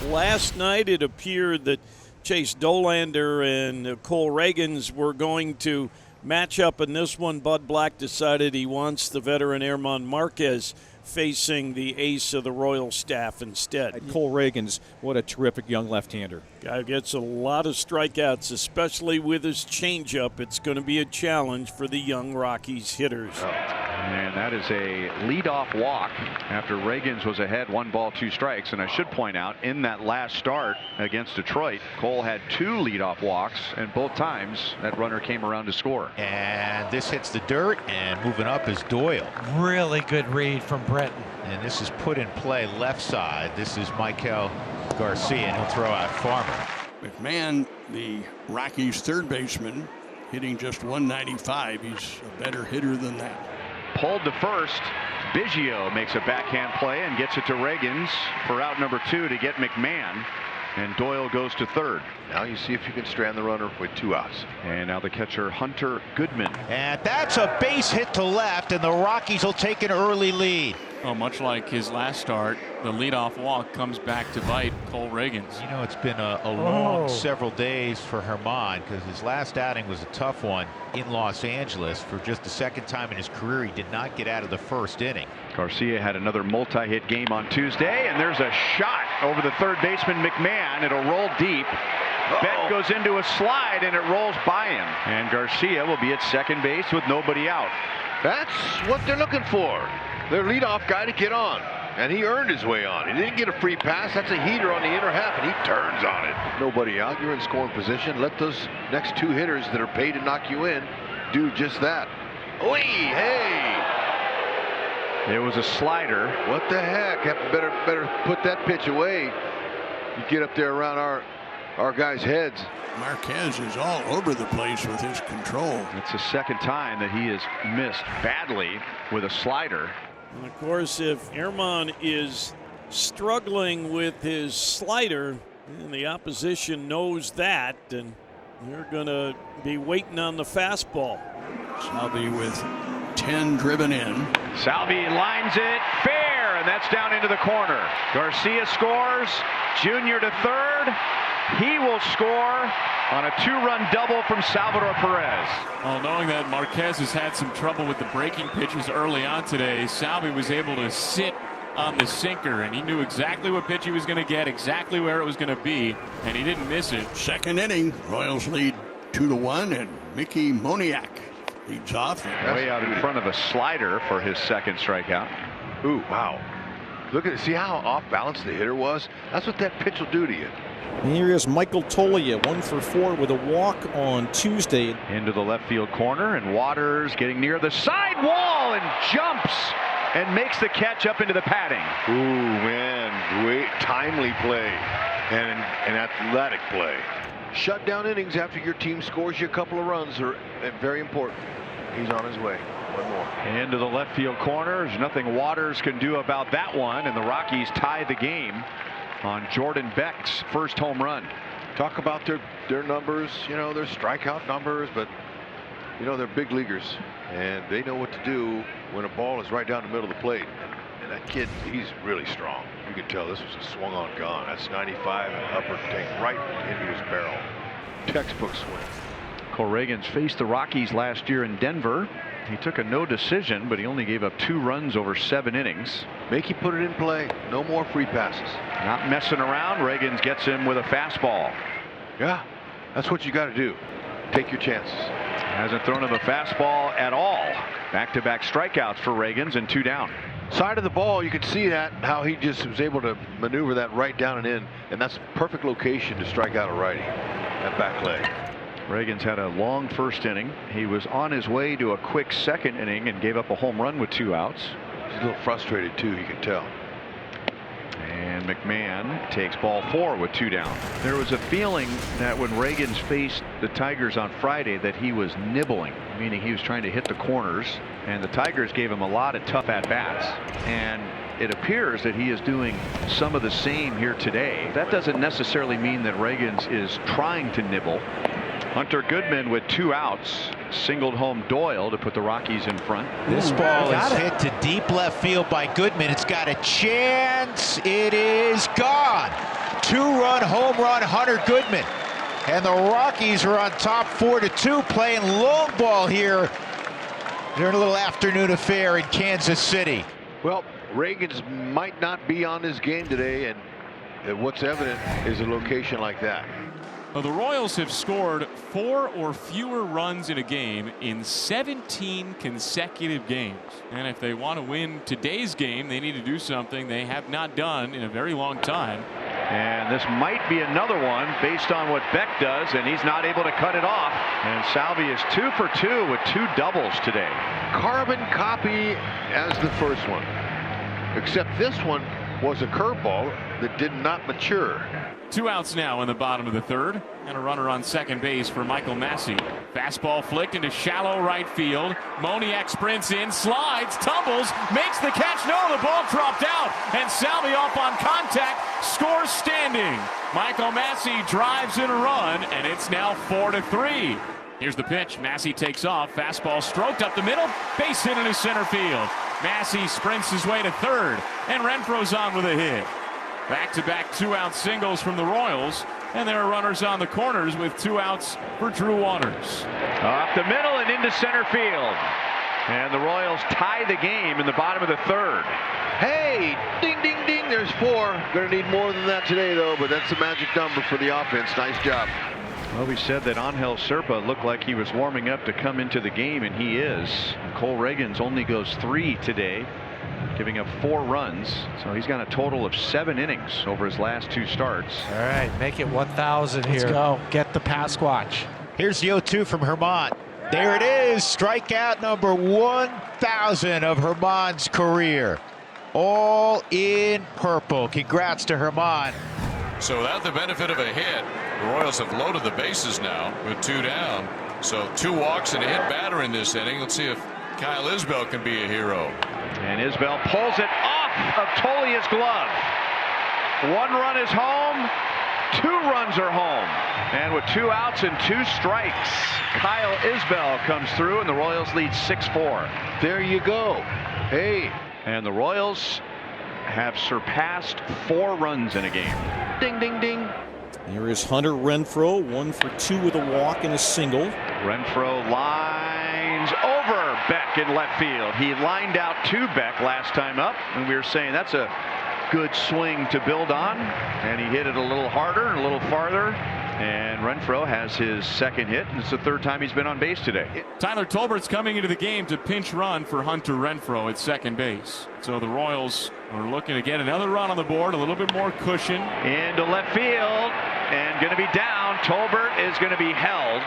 Last night it appeared that Chase Doubleheader and Cole Ragans were going to match up in this one. Bud Black decided he wants the veteran German Marquez facing the ace of the Royal staff instead. Cole Ragans, what a terrific young left-hander. Guy gets a lot of strikeouts, especially with his changeup. It's going to be a challenge for the young Rockies hitters. And that is a leadoff walk after Ragans was ahead 1 ball 2 strikes. And I should point out, in that last start against Detroit, Cole had 2 leadoff walks, and both times that runner came around to score. And this hits the dirt, and moving up is Doyle. Really good read from Breton. And this is put in play left side. This is Michael Garcia, and he'll throw out Farmer. McMahon, the Rockies' third baseman, hitting just 195. He's a better hitter than that. Pulled to first. Biggio makes a backhand play and gets it to Ragans for out number 2 to get McMahon. And Doyle goes to third. Now you see if you can strand the runner with 2 outs. And now the catcher, Hunter Goodman. And that's a base hit to left, and the Rockies will take an early lead. Oh, much like his last start, the leadoff walk comes back to bite Cole Ragans. You know, it's been a long several days for German, because his last outing was a tough one in Los Angeles. For just the second time in his career, he did not get out of the first inning. Garcia had another multi-hit game on Tuesday, and there's a shot over the third baseman McMahon. It'll roll deep. Beck goes into a slide, and it rolls by him. And Garcia will be at second base with nobody out. That's what they're looking for. Their leadoff guy to get on, and he earned his way on. He didn't get a free pass. That's a heater on the inner half, and he turns on it. Nobody out. You're in scoring position. Let those next 2 hitters that are paid to knock you in do just that. Oy, hey! It was a slider. What the heck? Better put that pitch away. You get up there around our guys' heads. Marquez is all over the place with his control. It's the second time that he has missed badly with a slider. And of course, if German is struggling with his slider, and the opposition knows that, then they're going to be waiting on the fastball. Salvi with 10 driven in. Salvi lines it fair, and that's down into the corner. Garcia scores. Junior to third. He will score on a 2-run double from Salvador Perez. Well, knowing that Marquez has had some trouble with the breaking pitches early on today, Salvi was able to sit on the sinker, and he knew exactly what pitch he was going to get, exactly where it was going to be, and he didn't miss it. Second inning, Royals lead 2-1, and Mickey Moniak leads off. Way out in front of a slider for his second strikeout. Ooh, wow. Look at it. See how off balance the hitter was? That's what that pitch will do to you. And here is Michael Toglia, 1 for 4 with a walk on Tuesday. Into the left field corner, and Waters getting near the side wall and jumps and makes the catch up into the padding. Ooh, man, great timely play and an athletic play. Shut down innings after your team scores you a couple of runs are very important. He's on his way. One more. Into the left field corner. There's nothing Waters can do about that one, and the Rockies tie the game on Jordan Beck's first home run. Talk about their numbers, you know, their strikeout numbers, but you know, they're big leaguers and they know what to do when a ball is right down the middle of the plate. And that kid, he's really strong. You can tell this was a swung on gone. That's 95 and upper take right into his barrel. Textbook swing. Cole Ragans faced the Rockies last year in Denver. He took a no decision, but he only gave up 2 runs over 7 innings. Make you put it in play. No more free passes. Not messing around. Ragans gets him with a fastball. Yeah, that's what you got to do. Take your chances. Hasn't thrown him a fastball at all. Back-to-back strikeouts for Ragans and 2 down. Side of the ball, you can see that how he just was able to maneuver that right down and in, and that's perfect location to strike out a righty. That back leg. Ragans had a long first inning. He was on his way to a quick second inning and gave up a home run with 2 outs. He's a little frustrated too, you can tell. And McMahon takes ball 4 with 2 down. There was a feeling that when Ragans faced the Tigers on Friday that he was nibbling, meaning he was trying to hit the corners, and the Tigers gave him a lot of tough at-bats. And it appears that he is doing some of the same here today. That doesn't necessarily mean that Ragans is trying to nibble. Hunter Goodman with 2 outs singled home Doyle to put the Rockies in front. This ball is hit to deep left field by Goodman. It's got a chance. It is gone. two-run home run, Hunter Goodman. And the Rockies are on top 4-2, playing lone ball here during a little afternoon affair in Kansas City. Well, Ragans might not be on his game today, and what's evident is a location like that. Well, the Royals have scored 4 or fewer runs in a game in 17 consecutive games. And if they want to win today's game, they need to do something they have not done in a very long time. And this might be another one based on what Beck does, and he's not able to cut it off. And Salvi is 2 for 2 with 2 doubles today. Carbon copy as the first one, except this one was a curveball that did not mature. 2 outs now in the bottom of the third, and a runner on second base for Michael Massey. Fastball flicked into shallow right field. Moniak sprints in, slides, tumbles, makes the catch. No, the ball dropped out, and Salvi off on contact, scores standing. Michael Massey drives in a run, and it's now 4-3. Here's the pitch. Massey takes off. Fastball stroked up the middle. Base hit into center field. Massey sprints his way to third, and Renfroe's on with a hit. Back-to-back 2-out singles from the Royals, and there are runners on the corners with 2 outs for Drew Waters. Up the middle and into center field. And the Royals tie the game in the bottom of the third. Hey, ding, ding, ding, there's 4. Gonna need more than that today, though, but that's the magic number for the offense. Nice job. Well, we said that Angel Zerpa looked like he was warming up to come into the game, and he is. Cole Ragans only goes 3 today, giving up 4 runs. So he's got a total of 7 innings over his last 2 starts. All right, make it 1,000 here. Let's go. Get the Pasquatch. Here's the 0-2 from Herman. There it is, strikeout number 1,000 of Herman's career. All in purple. Congrats to Herman. So without the benefit of a hit, the Royals have loaded the bases now with 2 down. So 2 walks and a hit batter in this inning. Let's see if Kyle Isbel can be a hero. And Isbel pulls it off of Tolia's glove. 1 run is home. 2 runs are home. And with 2 outs and 2 strikes, Kyle Isbel comes through, and the Royals lead 6-4. There you go. Hey. And the Royals have surpassed 4 runs in a game. Ding, ding, ding. Here is Hunter Renfroe, 1 for 2 with a walk and a single. Renfroe lines over Beck in left field. He lined out to Beck last time up, and we were saying that's a good swing to build on, and he hit it a little harder and a little farther. And Renfroe has his 2nd hit, and it's the 3rd time he's been on base today. Tyler Tolbert's coming into the game to pinch run for Hunter Renfroe at second base. So the Royals are looking to get another run on the board, a little bit more cushion. Into left field, and going to be down. Tolbert is going to be held.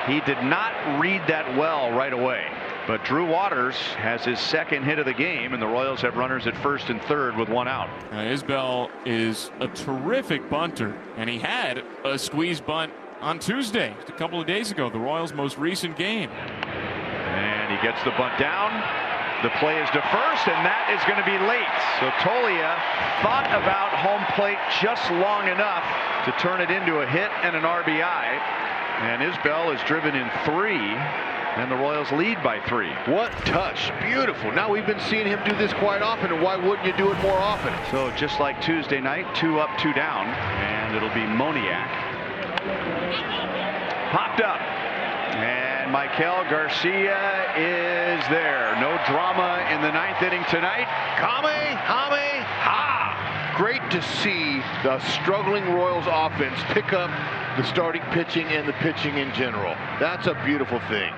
He did not read that well right away. But Drew Waters has his 2nd hit of the game, and the Royals have runners at first and third with 1 out. Isbel is a terrific bunter, and he had a squeeze bunt on Tuesday, a couple of days ago, the Royals' most recent game. And he gets the bunt down. The play is to first, and that is going to be late. So Toglia thought about home plate just long enough to turn it into a hit and an RBI. And Isbel is driven in 3. And the Royals lead by 3. What touch. Beautiful. Now we've been seeing him do this quite often, and why wouldn't you do it more often? So just like Tuesday night, 2 up, 2 down, and it'll be Moniak. Popped up. And Michael Garcia is there. No drama in the 9th inning tonight. Ha! Great to see the struggling Royals offense pick up the starting pitching and the pitching in general. That's a beautiful thing.